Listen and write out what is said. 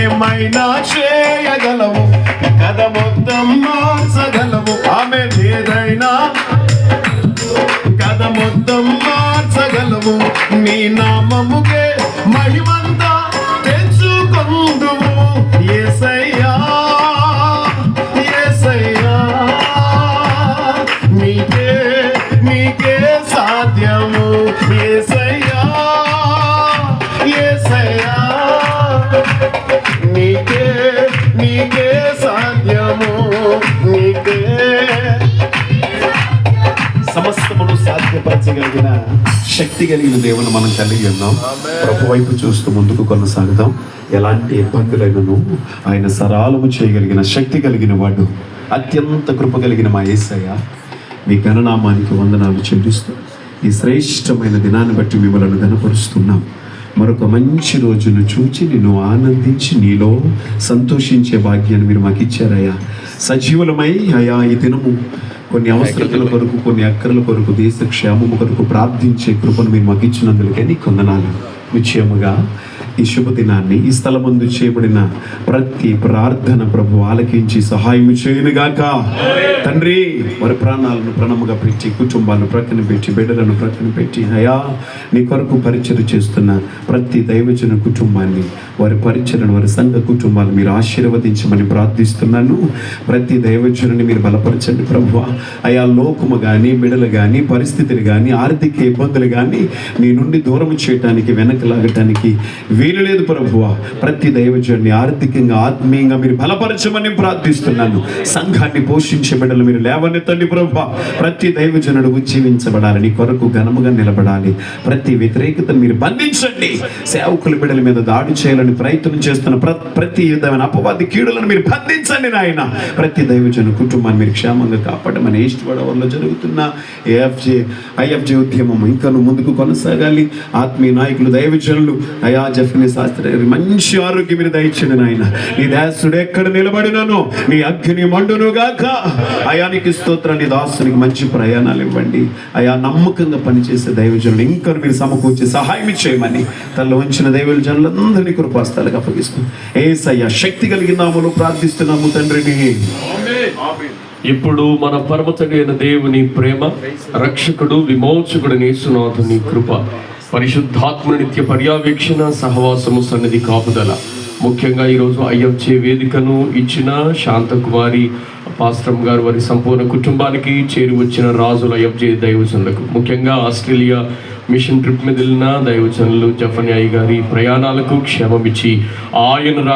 ఏమైనా చేయగలవు, కథ మొత్తం మార్చగలవు. ఆమె ఏదైనా కథ మొత్తం మార్చగలవు. నీ నామముకే మహిమంతా తెచ్చుకొందువు. యేసయ్యా యేసయ్యా, నీకే నీకే సాధ్యము. యేసయ్యా యేసయ్యా, నీకే నీకే సాధ్యము. నీకే సమస్తమును సాధ్యపరచగలిగిన శక్తి కలిగిన దేవుని మనం కలిగి ఉన్నాం. ప్రభు వైపు చూస్తూ ముందుకు కొనసాగుదాం. ఎలాంటి ఇబ్బందులైనను ఆయన సరాలము చేయగలిగిన శక్తి కలిగిన వాడు, అత్యంత కృప కలిగిన మా యేసయ్య, మీ ఘననామానికి వందనాలు చెల్లిస్తూ ఈ శ్రేష్టమైన దినాన్ని బట్టి మిమ్మల్ని ఘనపరుస్తున్నాం. మరొక మంచి రోజును చూచి నిన్ను ఆనందించి నీలో సంతోషించే భాగ్యాన్ని మీరు మాకు ఇచ్చారయ్యా. సజీవులమై అయా ఈ దినము కొన్ని అవసరతల కొరకు, కొన్ని అక్కర్ల కొరకు, దేశ క్షేమము కొరకు ప్రార్థించే కృపను మీరు మాకు ఇచ్చినందుకే నీకు వందనాలు. నిశ్చయముగా ఈ శుభదినాన్ని, ఈ స్థలమందు చేయబడిన ప్రతి ప్రార్థన ప్రభు ఆలకించి సహాయం చేయనుగాక. తండ్రి, వారి ప్రాణాలను ప్రణముగా పెట్టి, కుటుంబాలను ప్రక్కన పెట్టి, బిడ్డలను ప్రక్కన పెట్టి అయా నీ కొరకు పరిచయం చేస్తున్న ప్రతి దైవజన కుటుంబాన్ని, వారి పరిచయను, వారి సంఘ కుటుంబాలను మీరు ఆశీర్వదించమని ప్రార్థిస్తున్నాను. ప్రతి దైవజనుని మీరు బలపరచండి ప్రభువా. అయా లోకము కానీ, బిడలు కానీ, పరిస్థితులు కానీ, ఆర్థిక ఇబ్బందులు కానీ నీ నుండి దూరం చేయటానికి, వెనకలాగటానికి వీలు లేదు ప్రభువా. ప్రతి దైవజనుని ఆర్థికంగా, ఆత్మీయంగా మీరు బలపరచమని ప్రార్థిస్తున్నాను. సంఘాన్ని పోషించే బిడ్డలు మీరు లేవనెత్తండి ప్రభువా. ప్రతి దైవజనుడు ఉజ్జీవించబడాలి, కొరకు ఘనముగా నిలబడాలి. ప్రతి వ్యతిరేకతను మీరు బంధించండి. సేవకుల బిడ్డల మీద దాడి చేయాలని ప్రయత్నం చేస్తున్న ప్రతి విధమైన అపవాది కీడులను మీరు బంధించండి నాయన. ప్రతి దైవజన కుటుంబాన్ని మీరు క్షేమంగా కాపాడమని ఈస్ట్‌వడవల్లో జరుగుతున్న ఐఎఫ్జే ఉద్యమం ఇంకా ముందుకు కొనసాగాలి. ఆత్మీయ నాయకులు, దైవజనులు, అయా జఫ్నీ శాస్త్రి గారి మంచి ఆరోగ్యం మీరు దయచేయండి నాయన. నీ దాసుడు ఎక్కడ నిలబడినానో నీ అగ్ని మండును గాక. అయానికి స్తోత్రం. నీ దాసునికి మంచి ప్రయాణాలు ఇవ్వండి అయా. నమ్మకంగా పనిచేసే దైవజనులు ఇంకా మీరు సమకూర్చి సహాయం చేయమని తనలో ఉంచిన దైవజనులందరినీ కృపాస్తాలకు అప్పగిస్తాం. యేసయ్య శక్తి కలిగిన నామములో ప్రార్థిస్తున్నాము తండ్రిని. ఇప్పుడు మన పరమ తండ్రి అయిన దేవుని ప్రేమ, రక్షకుడు విమోచకుడు యేసునాథుని కృప, పరిశుద్ధాత్మ నిత్య పర్యవేక్షణ, సహవాసము, సన్నిధి, కాపుదల, ముఖ్యంగా ఈరోజు ఐఎఫ్జే వేదికను ఇచ్చిన శాంతకుమారి పాస్టర్ గారు, వారి సంపూర్ణ కుటుంబానికి, చేరి వచ్చిన రాజుల ఐఎఫ్జే దైవజనులకు, ముఖ్యంగా ఆస్ట్రేలియా మిషన్ ట్రిప్ మీద వెళ్ళిన దైవజనులు జఫన్యాయి గారి ప్రయాణాలకు క్షేమమిచ్చి ఆయన